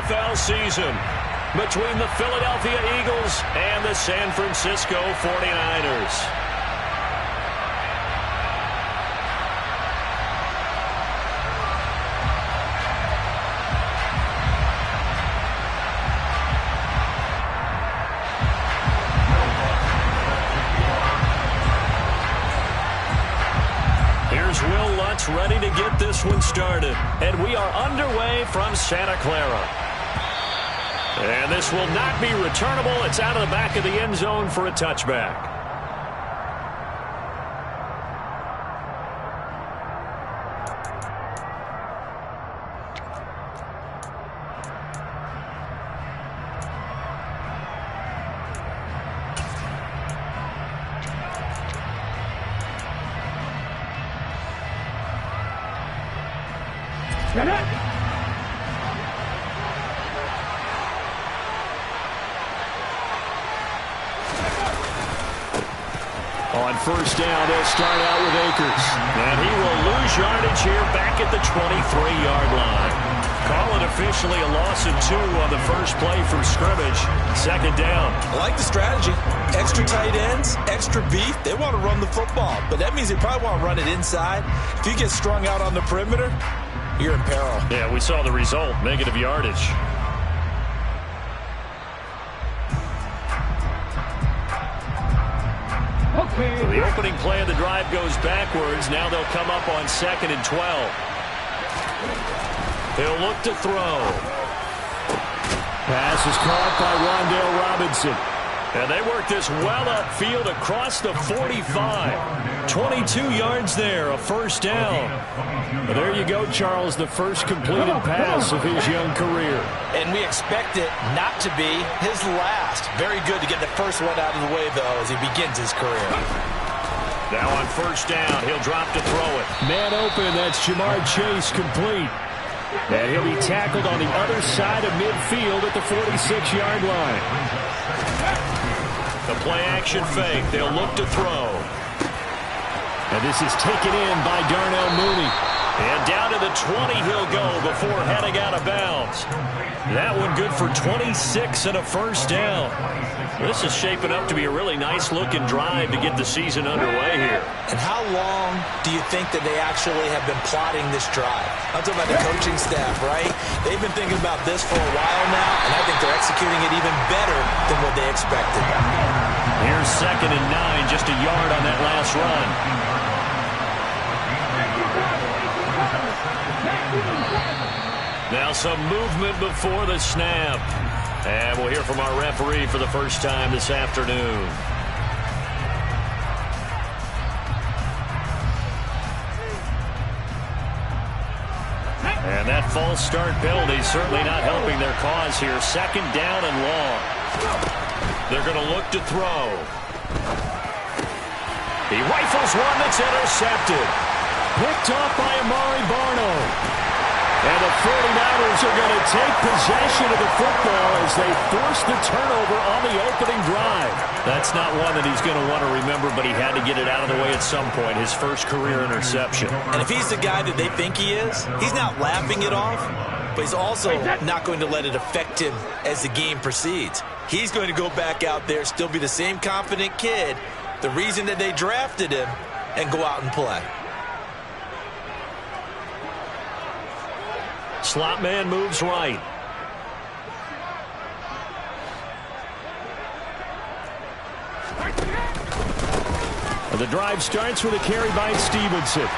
NFL season between the Philadelphia Eagles and the San Francisco 49ers. Will Lutz ready to get this one started. And we are underway from Santa Clara. And this will not be returnable. It's out of the back of the end zone for a touchback. On first down, they'll start out with Akers. And he will lose yardage here back at the 23-yard line. Call it officially a loss of 2 on the first play from scrimmage. Second down. I like the strategy. Extra tight ends, extra beef. They want to run the football, but that means they probably want to run it inside. If you get strung out on the perimeter, you're in peril. Yeah, we saw the result. Negative yardage. So the opening play of the drive goes backwards. Now they'll come up on 2nd and 12. They'll look to throw. Pass is caught by Wan'Dale Robinson. And they work this well upfield across the 45. 22 yards there, a first down. But there you go, Charles, the first completed pass of his young career. And we expect it not to be his last. Very good to get the first one out of the way, though, as he begins his career. Now on first down, he'll drop to throw it. Man open, that's Jamar Chase, complete. And he'll be tackled on the other side of midfield at the 46-yard line. The play-action fake. They'll look to throw. And this is taken in by Darnell Mooney. And down to the 20 he'll go before heading out of bounds. That one good for 26 and a first down. This is shaping up to be a really nice-looking drive to get the season underway here. And how long do you think that they actually have been plotting this drive? I'm talking about the coaching staff, right? They've been thinking about this for a while now, and I think they're executing it even better than what they expected. Here's 2nd and 9, just a yard on that last run. Now some movement before the snap. And we'll hear from our referee for the first time this afternoon. And that false start penalty certainly not helping their cause here. 2nd down and long. They're going to look to throw. He rifles one that's intercepted. Picked off by Amari Barno. And the 49ers are going to take possession of the football as they force the turnover on the opening drive. That's not one that he's going to want to remember, but he had to get it out of the way at some point, his first career interception. And if he's the guy that they think he is, he's not laughing it off, but he's also not going to let it affect him as the game proceeds. He's going to go back out there, still be the same confident kid, the reason that they drafted him, and go out and play. Slot man moves right. The drive starts with a carry by Stevenson.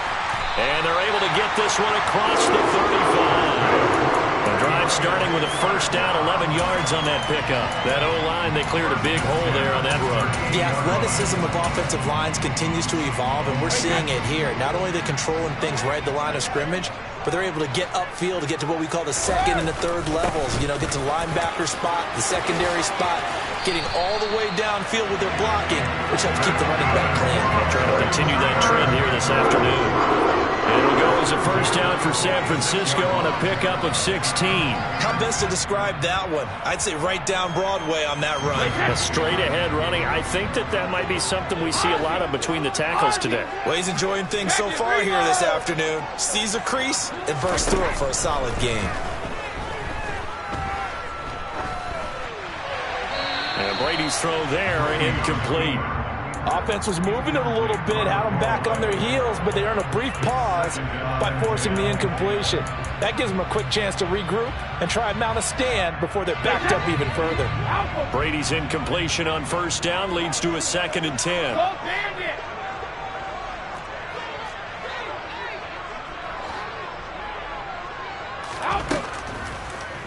And they're able to get this one across the 35. The drive starting with a first down, 11 yards on that pickup. That O-line, they cleared a big hole there on that run. The athleticism of offensive lines continues to evolve, and we're seeing it here. Not only are they controlling things right at the line of scrimmage, but they're able to get upfield to get to what we call the 2nd and the 3rd levels. You know, get to the linebacker spot, the secondary spot, getting all the way downfield with their blocking, which helps keep the running back clean. They'll try to continue that trend here this afternoon. It'll go as a first down for San Francisco on a pickup of 16. How best to describe that one? I'd say right down Broadway on that run. A straight-ahead running. I think that might be something we see a lot of between the tackles today. Well, he's enjoying things so far here this afternoon. Sees a crease and bursts through it for a solid game. Brady's throw there, incomplete. Offense was moving it a little bit, had them back on their heels, but they earned a brief pause by forcing the incompletion. That gives them a quick chance to regroup and try and mount a stand before they're backed up even further. Brady's incompletion on first down leads to a 2nd and 10.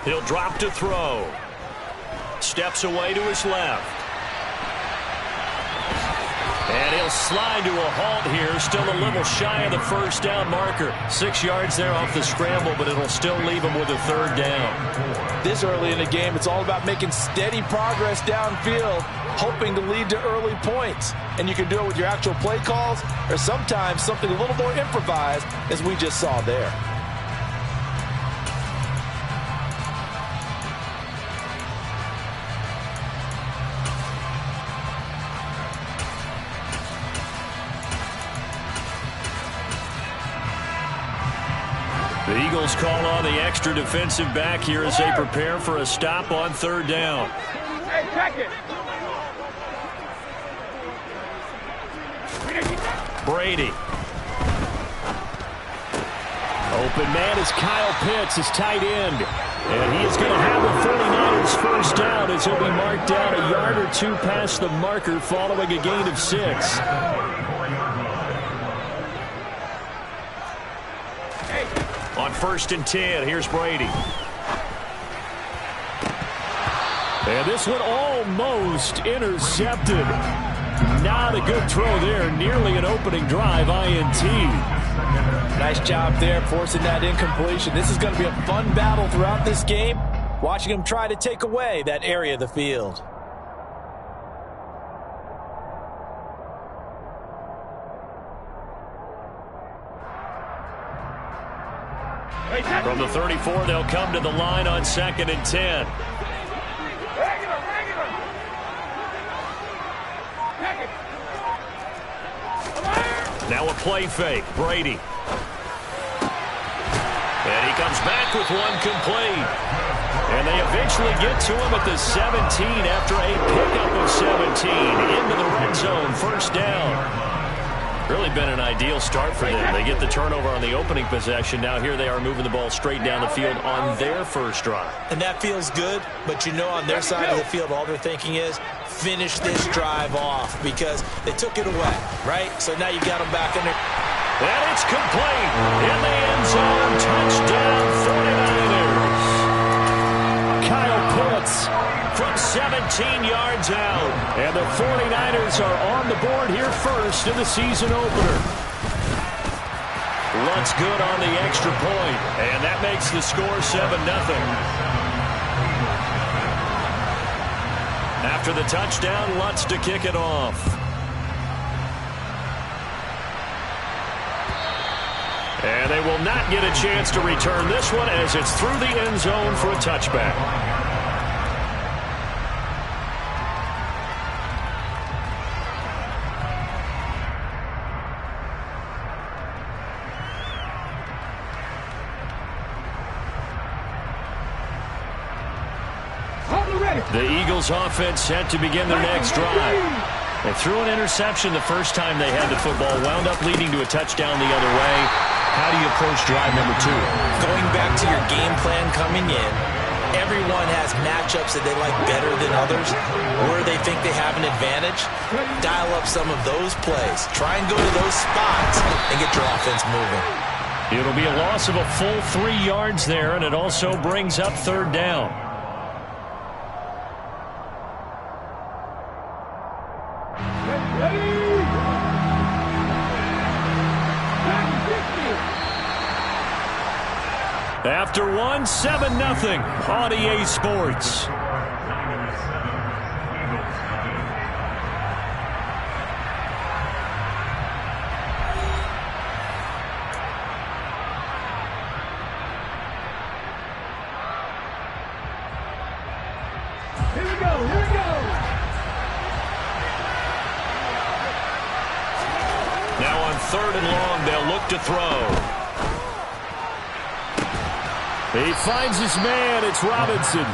He'll drop to throw. Steps away to his left. And he'll slide to a halt here. Still a little shy of the first down marker. 6 yards there off the scramble, but it'll still leave him with a 3rd down. This early in the game, it's all about making steady progress downfield, hoping to lead to early points. And you can do it with your actual play calls or sometimes something a little more improvised, as we just saw there. The Eagles call on the extra defensive back here as they prepare for a stop on 3rd down. Hey, check it. Brady. Open man is Kyle Pitts, his tight end. And he is going to have the 49ers first down as he'll be marked down a yard or 2 past the marker following a gain of 6. On 1st and 10, here's Brady. And this one almost intercepted. Not a good throw there. Nearly an opening drive, INT. Nice job there forcing that incompletion. This is going to be a fun battle throughout this game, watching him try to take away that area of the field. From the 34, they'll come to the line on 2nd and 10. Now a play fake. Brady. And he comes back with one complete. And they eventually get to him at the 17 after a pickup of 17 into the red zone. First down. Really been an ideal start for them. They get the turnover on the opening possession. Now here they are moving the ball straight down the field on their first drive. And that feels good, but you know on their side of the field all they're thinking is finish this drive off because they took it away, right? So now you got them back in there. And it's complete. In the end zone, touchdown 49ers. Kyle Pitts from 17 yards out. And the 49ers are on the board here first in the season opener. Lutz good on the extra point. And that makes the score 7-0. After the touchdown, Lutz to kick it off. And they will not get a chance to return this one as it's through the end zone for a touchback. The Eagles offense set to begin their next drive. They threw an interception the first time they had the football, wound up leading to a touchdown the other way. How do you approach drive number 2? Going back to your game plan coming in, everyone has matchups that they like better than others, where they think they have an advantage. Dial up some of those plays. Try and go to those spots and get your offense moving. It'll be a loss of a full 3 yards there, and it also brings up 3rd down. After one, 7-0 on EA Sports. Here we go. Now on 3rd and long, they'll look to throw. He finds his man. It's Robinson.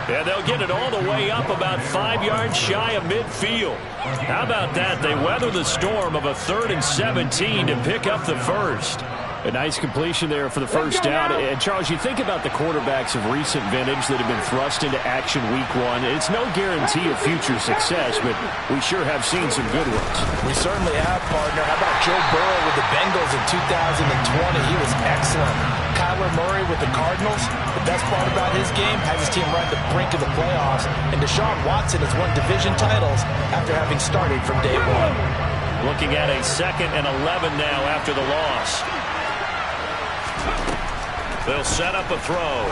And they'll get it all the way up about 5 yards shy of midfield. How about that? They weather the storm of a 3rd and 17 to pick up the first. A nice completion there for the first down. And, Charles, you think about the quarterbacks of recent vintage that have been thrust into action week 1. It's no guarantee of future success, but we sure have seen some good ones. We certainly have, partner. How about Joe Burrow with the Bengals in 2020? He was excellent. Kyler Murray with the Cardinals. The best part about his game has his team right at the brink of the playoffs. And Deshaun Watson has won division titles after having started from day 1. Looking at a 2nd and 11 now after the loss. They'll set up a throw.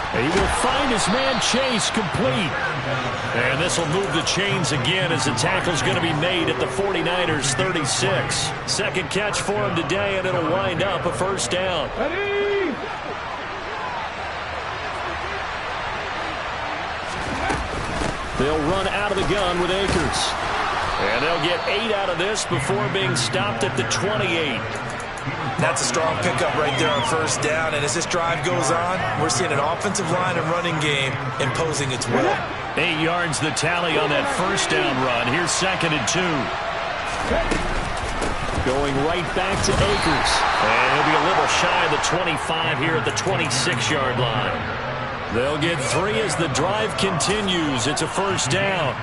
He will find his man Chase complete. And this will move the chains again as the tackle's going to be made at the 49ers 36. Second catch for him today, and it'll wind up a first down. Ready? They'll run out of the gun with Akers. And they'll get 8 out of this before being stopped at the 28. That's a strong pickup right there on first down. And as this drive goes on, we're seeing an offensive line and running game imposing its will. 8 yards the tally on that first down run. Here's 2nd and 2. Going right back to Akers. And he'll be a little shy of the 25 here at the 26-yard line. They'll get 3 as the drive continues. It's a first down.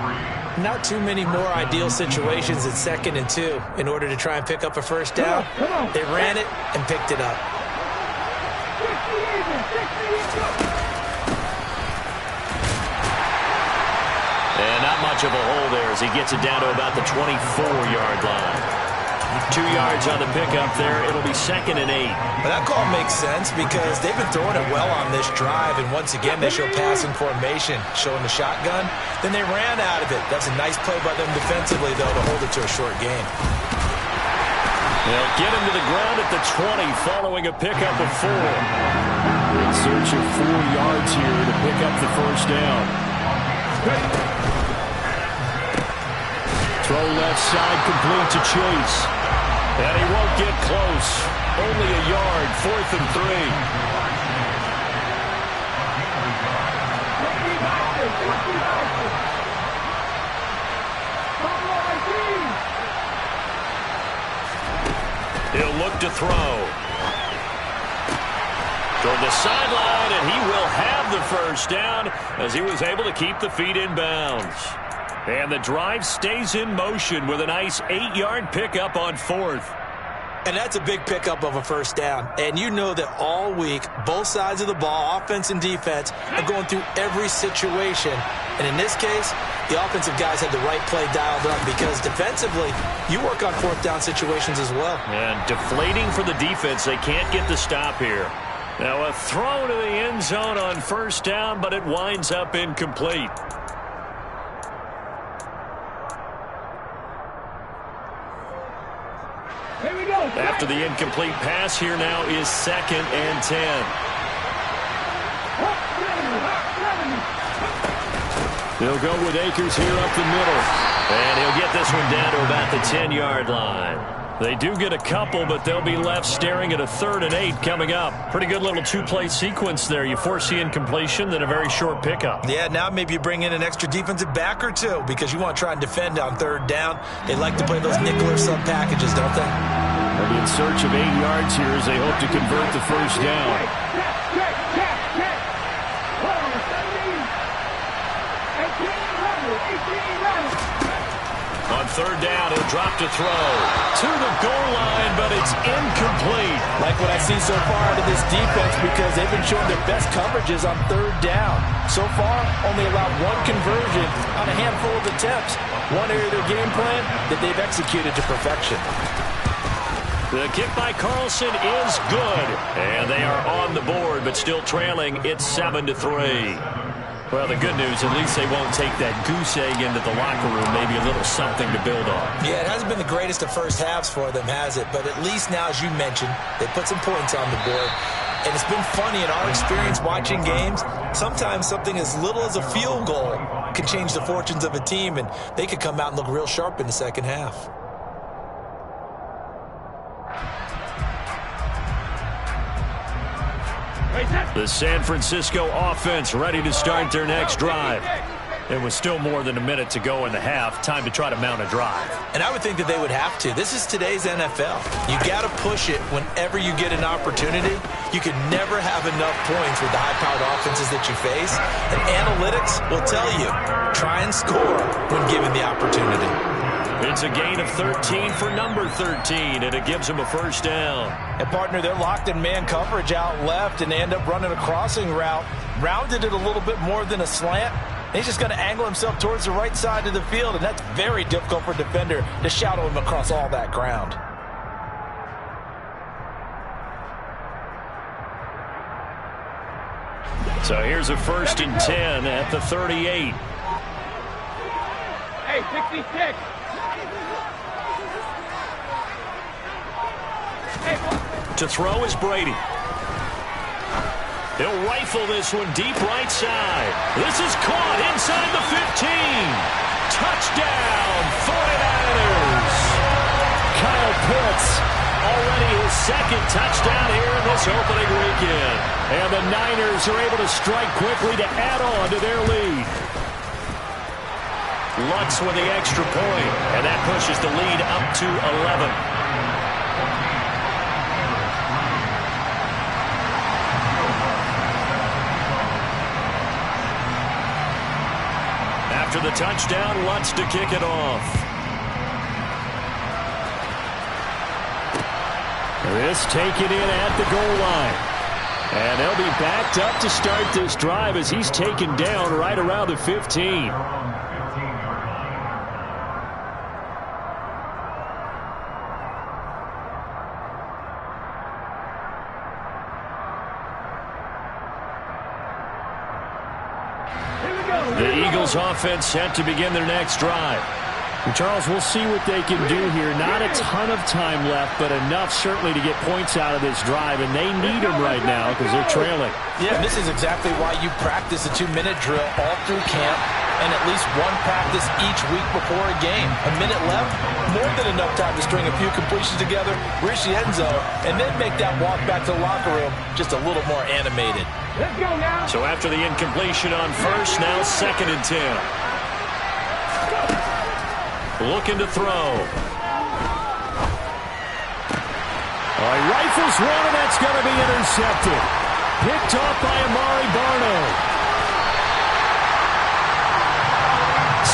Not too many more ideal situations at 2nd and 2 in order to try and pick up a first down. They ran it and picked it up. And not much of a hole there as he gets it down to about the 24-yard line. 2 yards on the pickup there. It'll be 2nd and 8. But that call makes sense because they've been throwing it well on this drive, and once again they show passing formation, showing the shotgun. Then they ran out of it. That's a nice play by them defensively, though, to hold it to a short game. They'll get him to the ground at the 20 following a pickup of 4. In search of 4 yards here to pick up the first down. Throw left side complete to Chase. And he won't get close. Only a yard, 4th and 3. He'll look to throw. Toward the sideline, and he will have the first down as he was able to keep the feet in bounds. And the drive stays in motion with a nice 8-yard pickup on 4th. And that's a big pickup of a first down. And you know that all week, both sides of the ball, offense and defense, are going through every situation. And in this case, the offensive guys had the right play dialed up because defensively, you work on 4th down situations as well. And deflating for the defense. They can't get the stop here. Now a throw to the end zone on first down, but it winds up incomplete. Here we go. After the incomplete pass, here now is 2nd and 10. They'll go with Akers here up the middle. And he'll get this one down to about the 10-yard line. They do get a couple, but they'll be left staring at a 3rd and 8 coming up. Pretty good little 2-play sequence there. You force the incompletion, then a very short pickup. Yeah, now maybe you bring in an extra defensive back or 2 because you want to try and defend on 3rd down. They like to play those nickel or sub packages, don't they? They'll be in search of 8 yards here as they hope to convert the first down. On 3rd down, he'll drop to throw. To the goal line, but it's incomplete. Like what I see so far out of this defense because they've been showing their best coverages on 3rd down. So far, only allowed 1 conversion on a handful of attempts. One area of their game plan that they've executed to perfection. The kick by Carlson is good. And they are on the board, but still trailing. It's 7-3. Well, the good news, at least they won't take that goose egg into the locker room. Maybe a little something to build on. Yeah, it hasn't been the greatest of first halves for them, has it? But at least now, as you mentioned, they put some points on the board. And it's been funny in our experience watching games. Sometimes something as little as a field goal can change the fortunes of a team, and they could come out and look real sharp in the second half. The San Francisco offense ready to start their next drive. It was still more than a minute to go in the half. Time to try to mount a drive. And I would think that they would have to. This is today's NFL. You got to push it whenever you get an opportunity. You can never have enough points with the high-powered offenses that you face. And analytics will tell you, try and score when given the opportunity. It's a gain of 13 for number 13, and it gives him a first down. And, partner, they're locked in man coverage out left, and they end up running a crossing route. Rounded it a little bit more than a slant. He's just going to angle himself towards the right side of the field, and that's very difficult for a defender to shadow him across all that ground. So here's a 1st and 10 at the 38. Hey, 66. To throw is Brady. He'll rifle this one deep right side. This is caught inside the 15. Touchdown, 49ers. Kyle Pitts, already his 2nd touchdown here in this opening weekend. And the Niners are able to strike quickly to add on to their lead. Lutz with the extra point, and that pushes the lead up to 11. After the touchdown, Lutz to kick it off. This taken in at the goal line. And they'll be backed up to start this drive as he's taken down right around the 15. The Eagles offense set to begin their next drive. And Charles, we'll see what they can do here. Not a ton of time left, but enough certainly to get points out of this drive, and they need them right now because they're trailing. Yeah, this is exactly why you practice a 2-minute drill all through camp and at least one practice each week before a game. A minute left, more than enough time to string a few completions together, reach the end zone, and then make that walk back to the locker room just a little more animated. Let's go now. So after the incompletion on 1st, now 2nd and 10. Looking to throw. He rifles one, and that's going to be intercepted. Picked off by Amari Barno.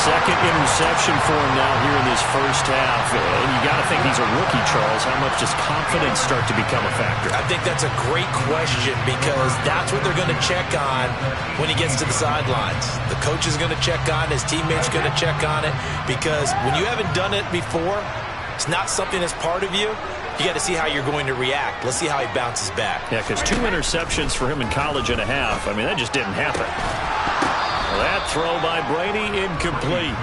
2nd interception for him now here in this first half. And you got to think he's a rookie, Charles. How much does confidence start to become a factor? I think that's a great question because that's what they're going to check on when he gets to the sidelines. The coach is going to check on it. His teammates are going to check on it because when you haven't done it before, it's not something that's part of you. You got to see how you're going to react. Let's see how he bounces back. Yeah, because 2 interceptions for him in college and a half. I mean, that just didn't happen. That throw by Brady, incomplete.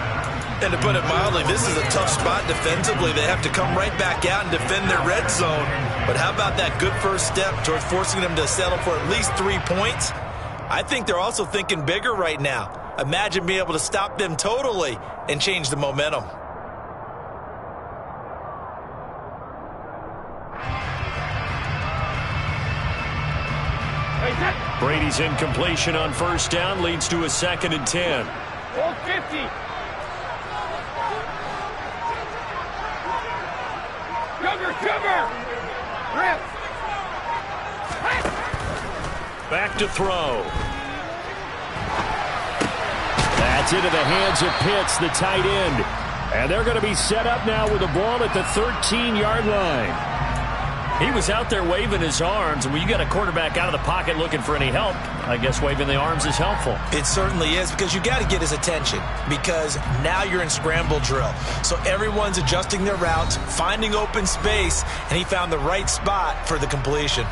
And to put it mildly, this is a tough spot defensively. They have to come right back out and defend their red zone. But how about that good first step towards forcing them to settle for at least 3 points? I think they're also thinking bigger right now. Imagine being able to stop them totally and change the momentum. Brady's incompletion on 1st down leads to a 2nd and 10. All 50. Cover. Rip. Back to throw. That's into the hands of Pitts, the tight end. And they're going to be set up now with the ball at the 13-yard line. He was out there waving his arms, and when you got a quarterback out of the pocket looking for any help, I guess waving the arms is helpful. It certainly is because you got to get his attention because now you're in scramble drill. So everyone's adjusting their routes, finding open space, and he found the right spot for the completion.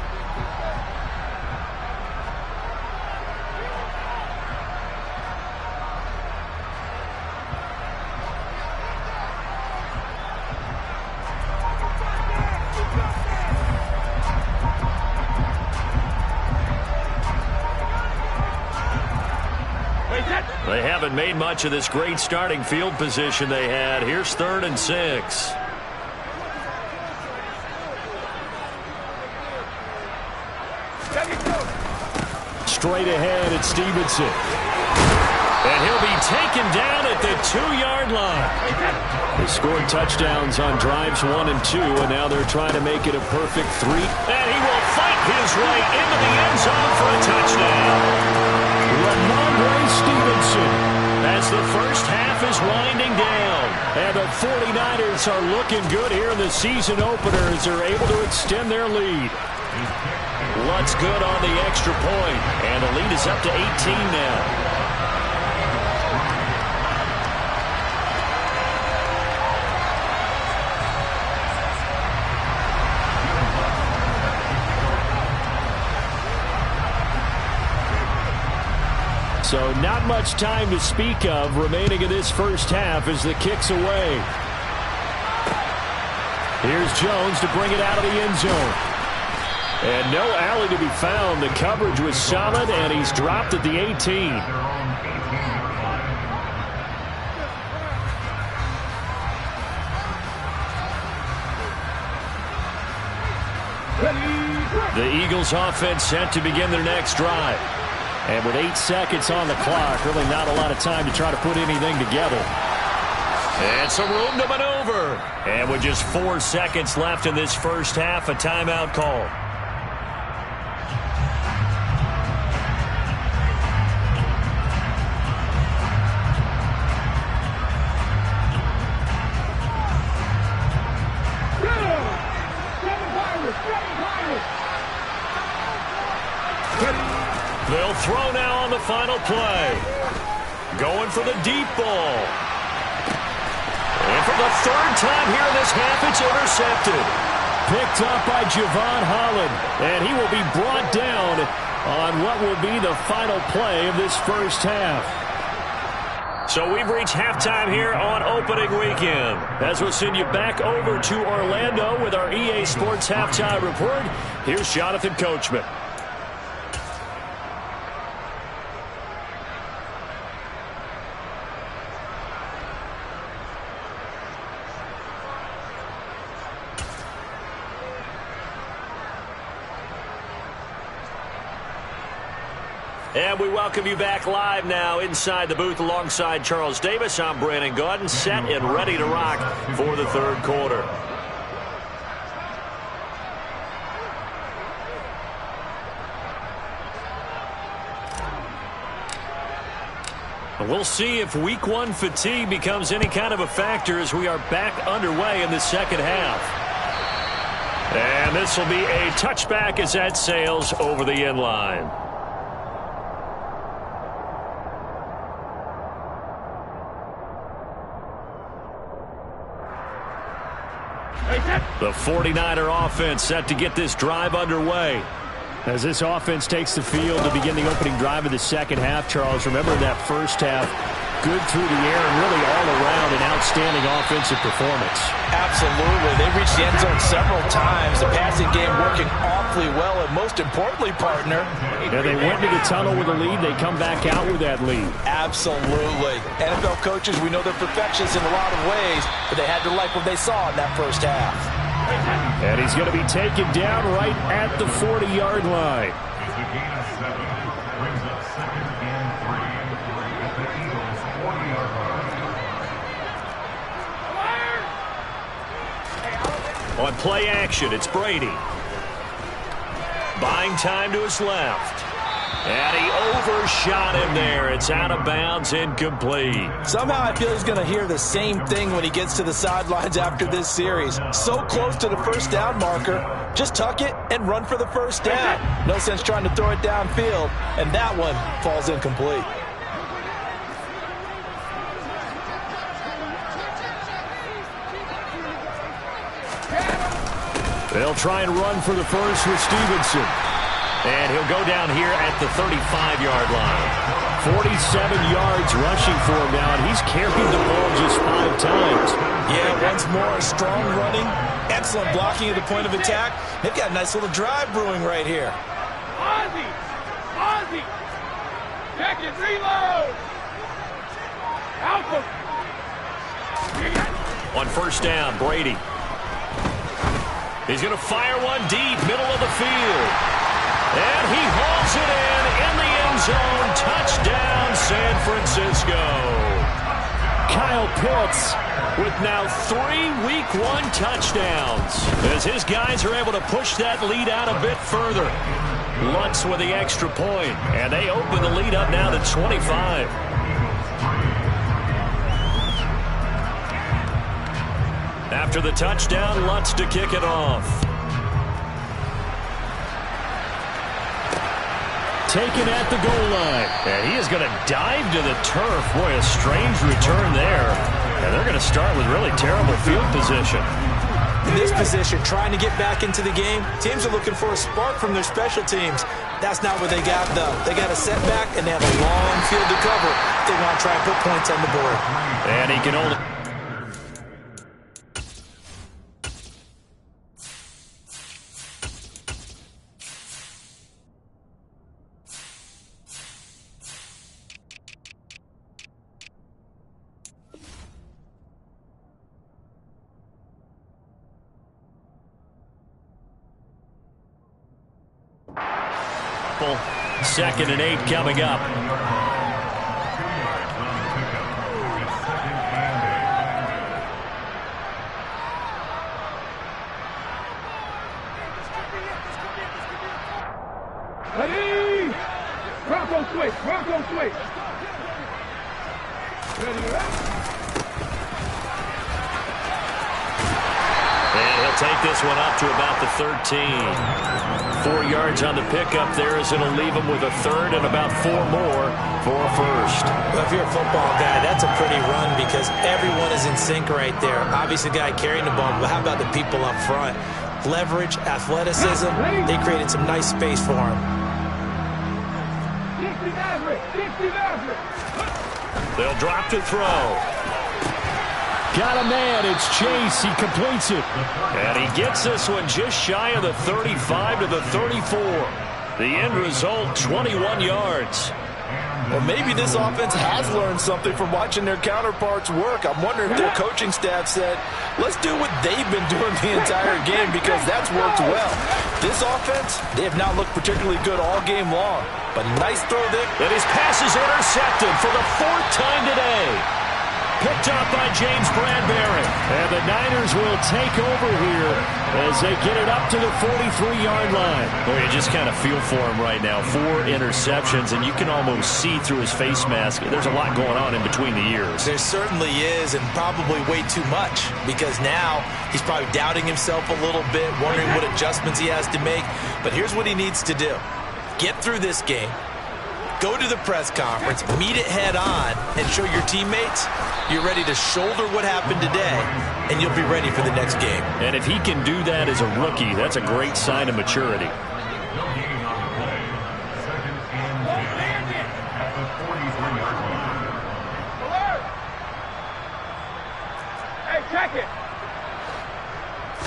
They haven't made much of this great starting field position they had. Here's 3rd and 6. straight ahead at Stevenson. And he'll be taken down at the 2-yard line. They scored touchdowns on drives 1 and 2, and now they're trying to make it a perfect 3. And he will fight his way into the end zone for a touchdown. Ramondre Stevenson, as the first half is winding down. And the 49ers are looking good here in the season opener as they're able to extend their lead. Lutz good on the extra point, and the lead is up to 18 now. So not much time to speak of remaining in this first half as the kick's away. Here's Jones to bring it out of the end zone. And no alley to be found. The coverage was solid, and he's dropped at the 18. The Eagles offense set to begin their next drive. And with 8 seconds on the clock, really not a lot of time to try to put anything together. And some room to maneuver. And with just 4 seconds left in this first half, a timeout call. They'll throw now on the final play. Going for the deep ball. And for the third time here in this half, it's intercepted. Picked up by Javon Holland. And he will be brought down on what will be the final play of this first half. So we've reached halftime here on opening weekend. As we'll send you back over to Orlando with our EA Sports Halftime Report, here's Jonathan Coachman. And we welcome you back live now inside the booth alongside Charles Davis. I'm Brandon Gaudin, set and ready to rock for the third quarter. We'll see if week 1 fatigue becomes any kind of a factor as we are back underway in the second half. And this will be a touchback as that sails over the end line. The 49er offense set to get this drive underway. As this offense takes the field to begin the opening drive of the second half, Charles, remember that first half, good through the air and really all around an outstanding offensive performance. Absolutely. They reached the end zone several times. The passing game working awfully well, and most importantly, partner. Yeah, they went into the tunnel with a lead. They come back out with that lead. Absolutely. NFL coaches, we know they're perfectionists in a lot of ways, but they had to like what they saw in that first half. And he's going to be taken down right at the 40-yard line. On play action, it's Brady. Buying time to his left. And he overshot him there. It's out of bounds, incomplete. Somehow I feel he's going to hear the same thing when he gets to the sidelines after this series. So close to the first down marker. Just tuck it and run for the first down. No sense trying to throw it downfield. And that one falls incomplete. They'll try and run for the first with Stevenson. And he'll go down here at the 35-yard line. 47 yards rushing for him now, and he's carried the ball just 5 times. Yeah, once more, strong running, excellent blocking at the point of attack. They've got a nice little drive brewing right here. Ozzie! Ozzie! Check it, reload! Alpha! On first down, Brady. He's going to fire one deep, middle of the field. And he hauls it in the end zone. Touchdown, San Francisco. Kyle Pitts with now 3 Week 1 touchdowns as his guys are able to push that lead out a bit further. Lutz with the extra point, and they open the lead up now to 25. After the touchdown, Lutz to kick it off. Taken at the goal line. And he is going to dive to the turf. Boy, a strange return there. And they're going to start with really terrible field position. In this position, trying to get back into the game, teams are looking for a spark from their special teams. That's not what they got, though. They got a setback, and they have a long field to cover. They want to try and put points on the board. And he can only... Second and 8 coming up. Ready? Bronco switch. Bronco switch. Ready? And he'll take this one up to about the 13. 4 yards on the pickup there as it'll leave him with a third and about 4 more for a first. Well, if you're a football guy, that's a pretty run because everyone is in sync right there. Obviously, the guy carrying the ball, but how about the people up front? Leverage, athleticism, they created some nice space for him. They'll drop to throw. Got a man, it's Chase, he completes it. And he gets this one just shy of the 35 to the 34. The end result, 21 yards. Well, maybe this offense has learned something from watching their counterparts work. I'm wondering if their coaching staff said, let's do what they've been doing the entire game because that's worked well. This offense, they have not looked particularly good all game long. But nice throw there. And his pass is intercepted for the 4th time today. Picked up by James Bradbury. And the Niners will take over here as they get it up to the 43-yard line. Boy, you just kind of feel for him right now. 4 interceptions, and you can almost see through his face mask. There's a lot going on in between the ears. There certainly is, and probably way too much, because now he's probably doubting himself a little bit, wondering what adjustments he has to make. But here's what he needs to do. Get through this game. Go to the press conference, meet it head on, and show your teammates you're ready to shoulder what happened today, and you'll be ready for the next game. And if he can do that as a rookie, that's a great sign of maturity. Hey, check it.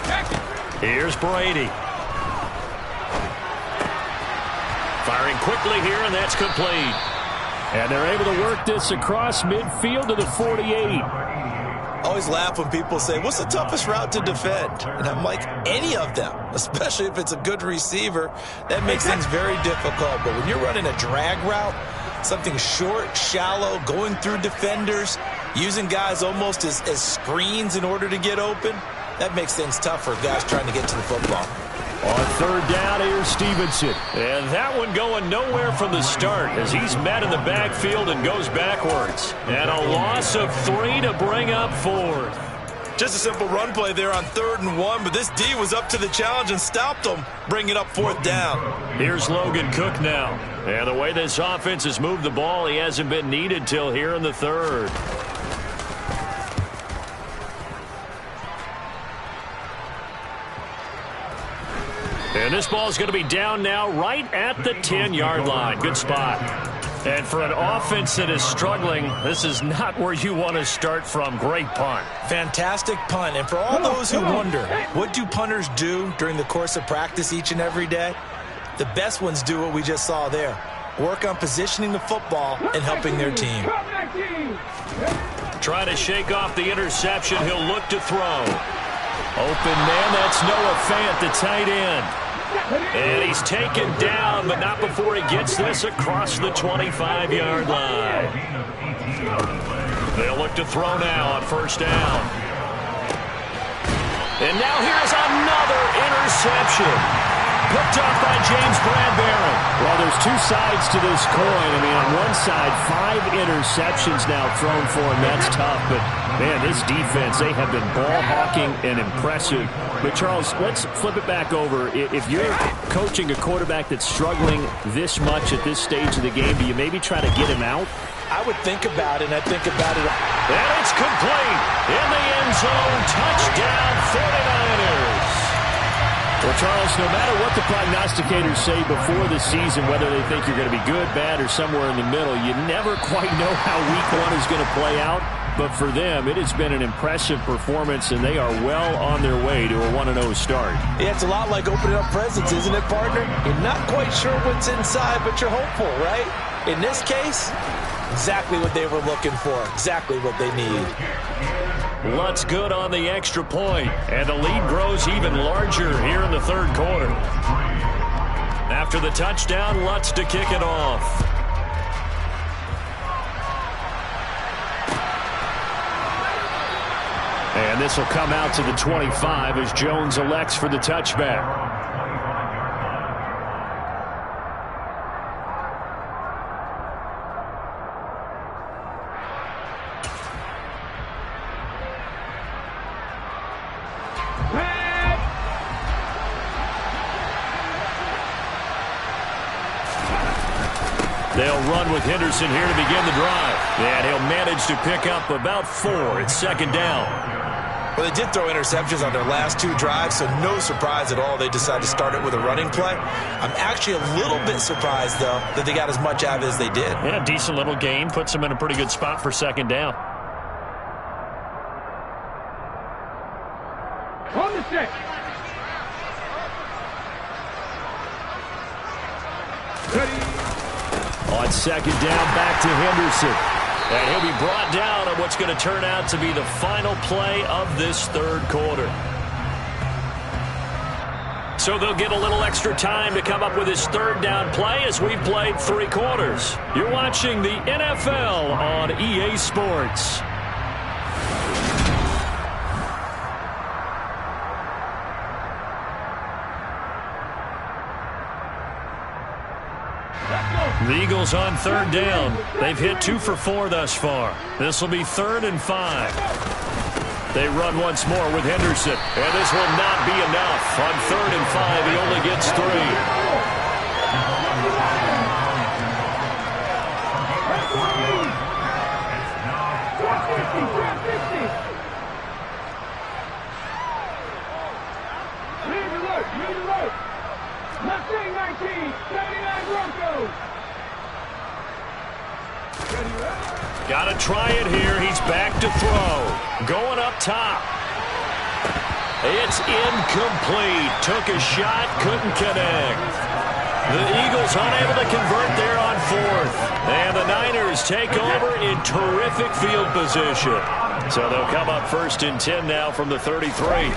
Check it. Here's Brady. Firing quickly here, and that's complete. And they're able to work this across midfield to the 48. I always laugh when people say, what's the toughest route to defend? And I'm like, any of them, especially if it's a good receiver. That makes things very difficult. But when you're running a drag route, something short, shallow, going through defenders, using guys almost as screens in order to get open, that makes things tough for guys trying to get to the football. On 3rd down, here's Stevenson. And that one going nowhere from the start as he's met in the backfield and goes backwards. And a loss of 3 to bring up 4th. Just a simple run play there on 3rd and 1, but this D was up to the challenge and stopped them, bringing up 4th down. Here's Logan Cook now. And the way this offense has moved the ball, he hasn't been needed till here in the 3rd. And this ball is going to be down now right at the 10-yard line. Good spot. And for an offense that is struggling, this is not where you want to start from. Great punt. Fantastic punt. And for all those who wonder, what do punters do during the course of practice each and every day? The best ones do what we just saw there. Work on positioning the football and helping their team. Try to shake off the interception. He'll look to throw. Open man, that's Noah Fant, the tight end. And he's taken down, but not before he gets this across the 25-yard line. They'll look to throw now on first down. And now here's another interception. Picked off by James Bradbury. Well, there's two sides to this coin. I mean, on one side, 5 interceptions now thrown for him. That's tough. But, man, this defense, they have been ball-hawking and impressive. But, Charles, let's flip it back over. If you're coaching a quarterback that's struggling this much at this stage of the game, do you maybe try to get him out? I would think about it, and I think about it. And it's complete. In the end zone. Touchdown, 49ers. Well, Charles, no matter what the prognosticators say before the season, whether they think you're going to be good, bad, or somewhere in the middle, you never quite know how week 1 is going to play out. But for them, it has been an impressive performance, and they are well on their way to a 1-0 start. Yeah, it's a lot like opening up presents, isn't it, partner? You're not quite sure what's inside, but you're hopeful, right? In this case, exactly what they were looking for, exactly what they need. Lutz good on the extra point, and the lead grows even larger here in the third quarter. After the touchdown, Lutz to kick it off. And this will come out to the 25 as Jones elects for the touchback. They'll run with Henderson here to begin the drive. And he'll manage to pick up about 4. It's second down. Well, they did throw interceptions on their last 2 drives, so no surprise at all they decided to start it with a running play. I'm actually a little bit surprised, though, that they got as much out of it as they did. Yeah, decent little gain. Puts them in a pretty good spot for second down. On the stick. Ready. On second down, back to Henderson. And he'll be brought down on what's going to turn out to be the final play of this third quarter. So they'll get a little extra time to come up with his third down play as we've played 3 quarters. You're watching the NFL on EA Sports. The Eagles on third down. They've hit 2 for 4 thus far. This will be 3rd and 5. They run once more with Henderson. And this will not be enough. On 3rd and 5, he only gets 3. Mustang 19, 79 Broncos. Got to try it here. He's back to throw. Going up top. It's incomplete. Took a shot, couldn't connect. The Eagles unable to convert there on 4th. And the Niners take over in terrific field position. So they'll come up 1st and 10 now from the 33.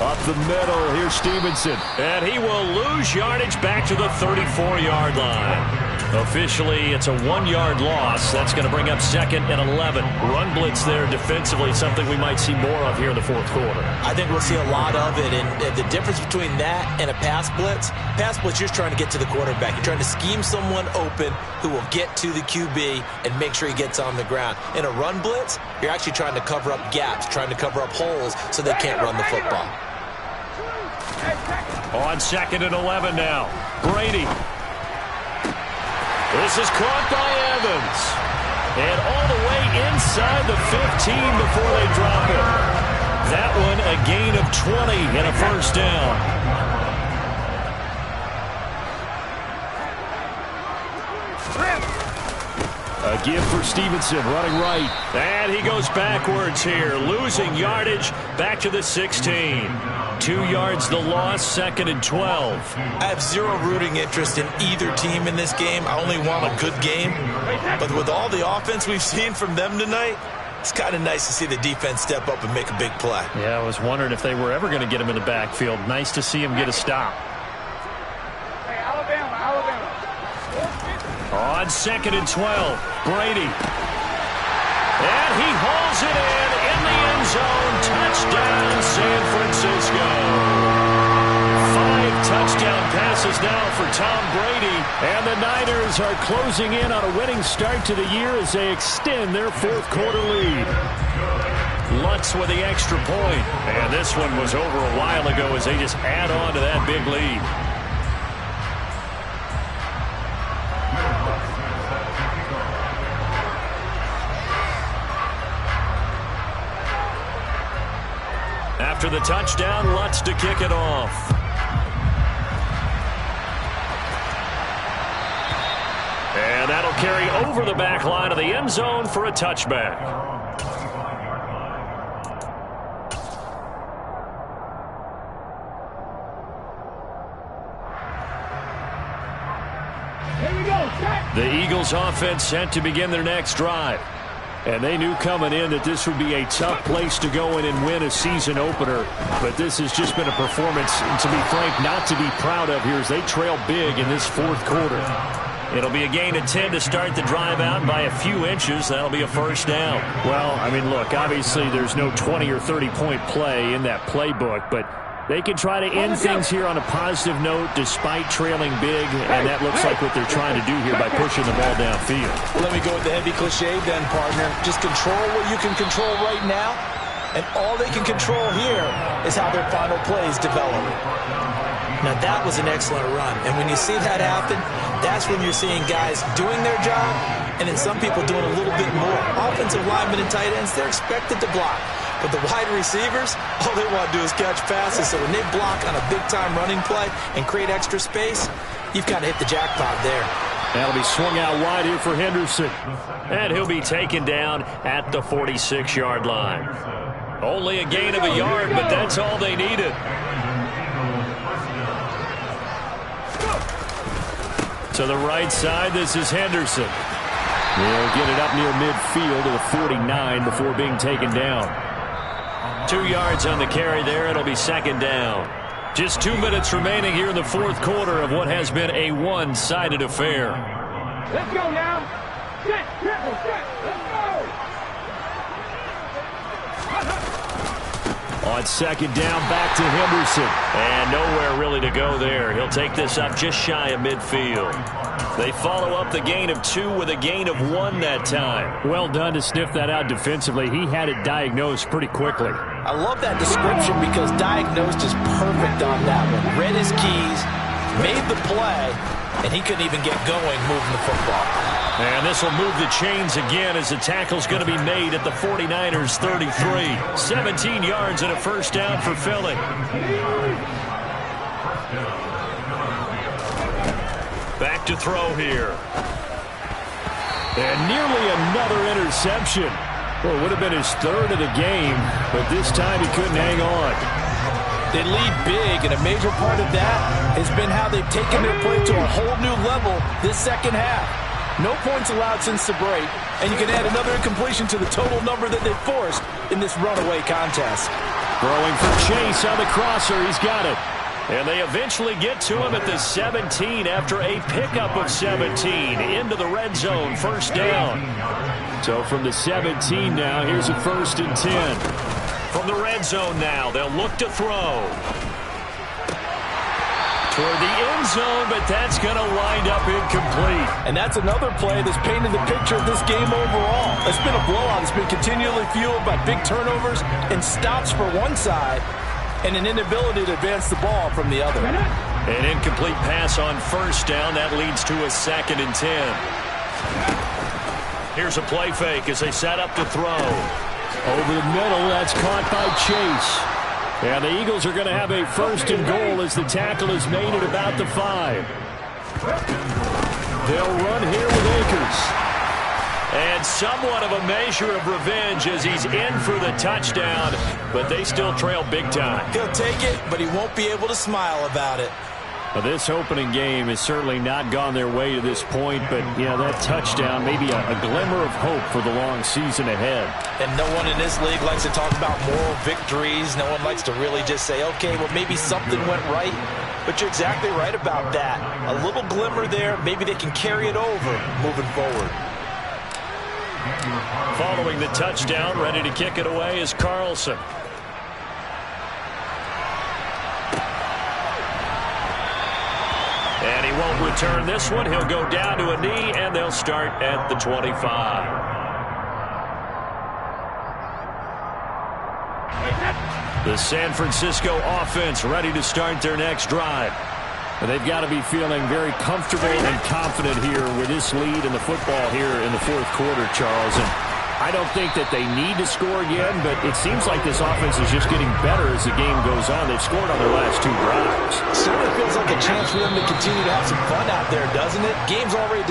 Up the middle, here's Stevenson. And he will lose yardage back to the 34-yard line. Officially, it's a 1-yard loss. That's going to bring up 2nd and 11. Run blitz there defensively, something we might see more of here in the fourth quarter. I think we'll see a lot of it. And the difference between that and a pass blitz, you're just trying to get to the quarterback. You're trying to scheme someone open who will get to the QB and make sure he gets on the ground. In a run blitz, you're actually trying to cover up gaps, trying to cover up holes so they can't run the football. On 2nd and 11 now. Brady. This is caught by Evans. And all the way inside the 15 before they drop it. That one a gain of 20 and a first down. A give for Stevenson, running right. And he goes backwards here, losing yardage back to the 16. 2 yards the loss, 2nd and 12. I have zero rooting interest in either team in this game. I only want a good game. But with all the offense we've seen from them tonight, it's kind of nice to see the defense step up and make a big play. Yeah, I was wondering if they were ever going to get him in the backfield. Nice to see him get a stop. On 2nd and 12, Brady. And he hauls it in the end zone. Touchdown, San Francisco. 5 touchdown passes now for Tom Brady. And the Niners are closing in on a winning start to the year as they extend their 4th quarter lead. Lutz with the extra point. And this one was over a while ago as they just add on to that big lead. After the touchdown, Lutz to kick it off. And that'll carry over the back line of the end zone for a touchback. Here we go, set. The Eagles offense set to begin their next drive. And they knew coming in that this would be a tough place to go in and win a season opener. But this has just been a performance, to be frank, not to be proud of here as they trail big in this 4th quarter. It'll be a gain of 10 to start the drive out by a few inches. That'll be a first down. Well, I mean, look, obviously there's no 20 or 30-point play in that playbook, but they can try to end things here on a positive note despite trailing big, and that looks like what they're trying to do here by pushing the ball downfield. Let me go with the heavy cliche then, partner. Just control what you can control right now, and all they can control here is how their final plays develop. Now, that was an excellent run, and when you see that happen, that's when you're seeing guys doing their job, and then some people doing a little bit more. Offensive linemen and tight ends, they're expected to block. But the wide receivers, all they want to do is catch passes. So when they block on a big-time running play and create extra space, you've got to hit the jackpot there. That'll be swung out wide here for Henderson. And he'll be taken down at the 46-yard line. Only a gain of a yard, but that's all they needed. To the right side, this is Henderson. They'll get it up near midfield to the 49 before being taken down. 2 yards on the carry there. It'll be 2nd down. Just 2 minutes remaining here in the 4th quarter of what has been a one-sided affair. Let's go now. Set, triple, set. Let's go. On 2nd down, back to Henderson. And nowhere really to go there. He'll take this up just shy of midfield. They follow up the gain of 2 with a gain of 1 that time. Well done to sniff that out defensively. He had it diagnosed pretty quickly. I love that description because diagnosed is perfect on that one. Read his keys, made the play, and he couldn't even get going moving the football. And this will move the chains again as the tackle's going to be made at the 49ers 33. 17 yards and a first down for Philly. Back to throw here. And nearly another interception. Well, it would have been his 3rd of the game, but this time he couldn't hang on. They lead big, and a major part of that has been how they've taken their play to a whole new level this second half. No points allowed since the break, and you can add another incompletion to the total number that they forced in this runaway contest. Throwing for Chase on the crosser. He's got it. And they eventually get to him at the 17 after a pickup of 17 into the red zone. First down. So from the 17 now, here's a 1st and 10. From the red zone now, they'll look to throw. Toward the end zone, but that's going to wind up incomplete. And that's another play that's painted the picture of this game overall. It's been a blowout. It's been continually fueled by big turnovers and stops for one side and an inability to advance the ball from the other. An incomplete pass on first down. That leads to a 2nd and 10. Here's a play fake as they set up to throw. Over the middle, that's caught by Chase. And the Eagles are going to have a 1st and goal as the tackle is made at about the 5. They'll run here with Akers. And somewhat of a measure of revenge as he's in for the touchdown, but they still trail big time. He'll take it, but he won't be able to smile about it. Well, this opening game has certainly not gone their way to this point, but, yeah, that touchdown, maybe a glimmer of hope for the long season ahead. And no one in this league likes to talk about moral victories. No one likes to really just say, okay, well, maybe something went right. But you're exactly right about that. A little glimmer there. Maybe they can carry it over moving forward. Following the touchdown, ready to kick it away is Carlson. And he won't return this one. He'll go down to a knee, and they'll start at the 25. The San Francisco offense ready to start their next drive. They've got to be feeling very comfortable and confident here with this lead in the football here in the fourth quarter, Charles. And I don't think that they need to score again, but it seems like this offense is just getting better as the game goes on. They've scored on their last 2 drives. Certainly feels like a chance for them to continue to have some fun out there, doesn't it? Game's already decided.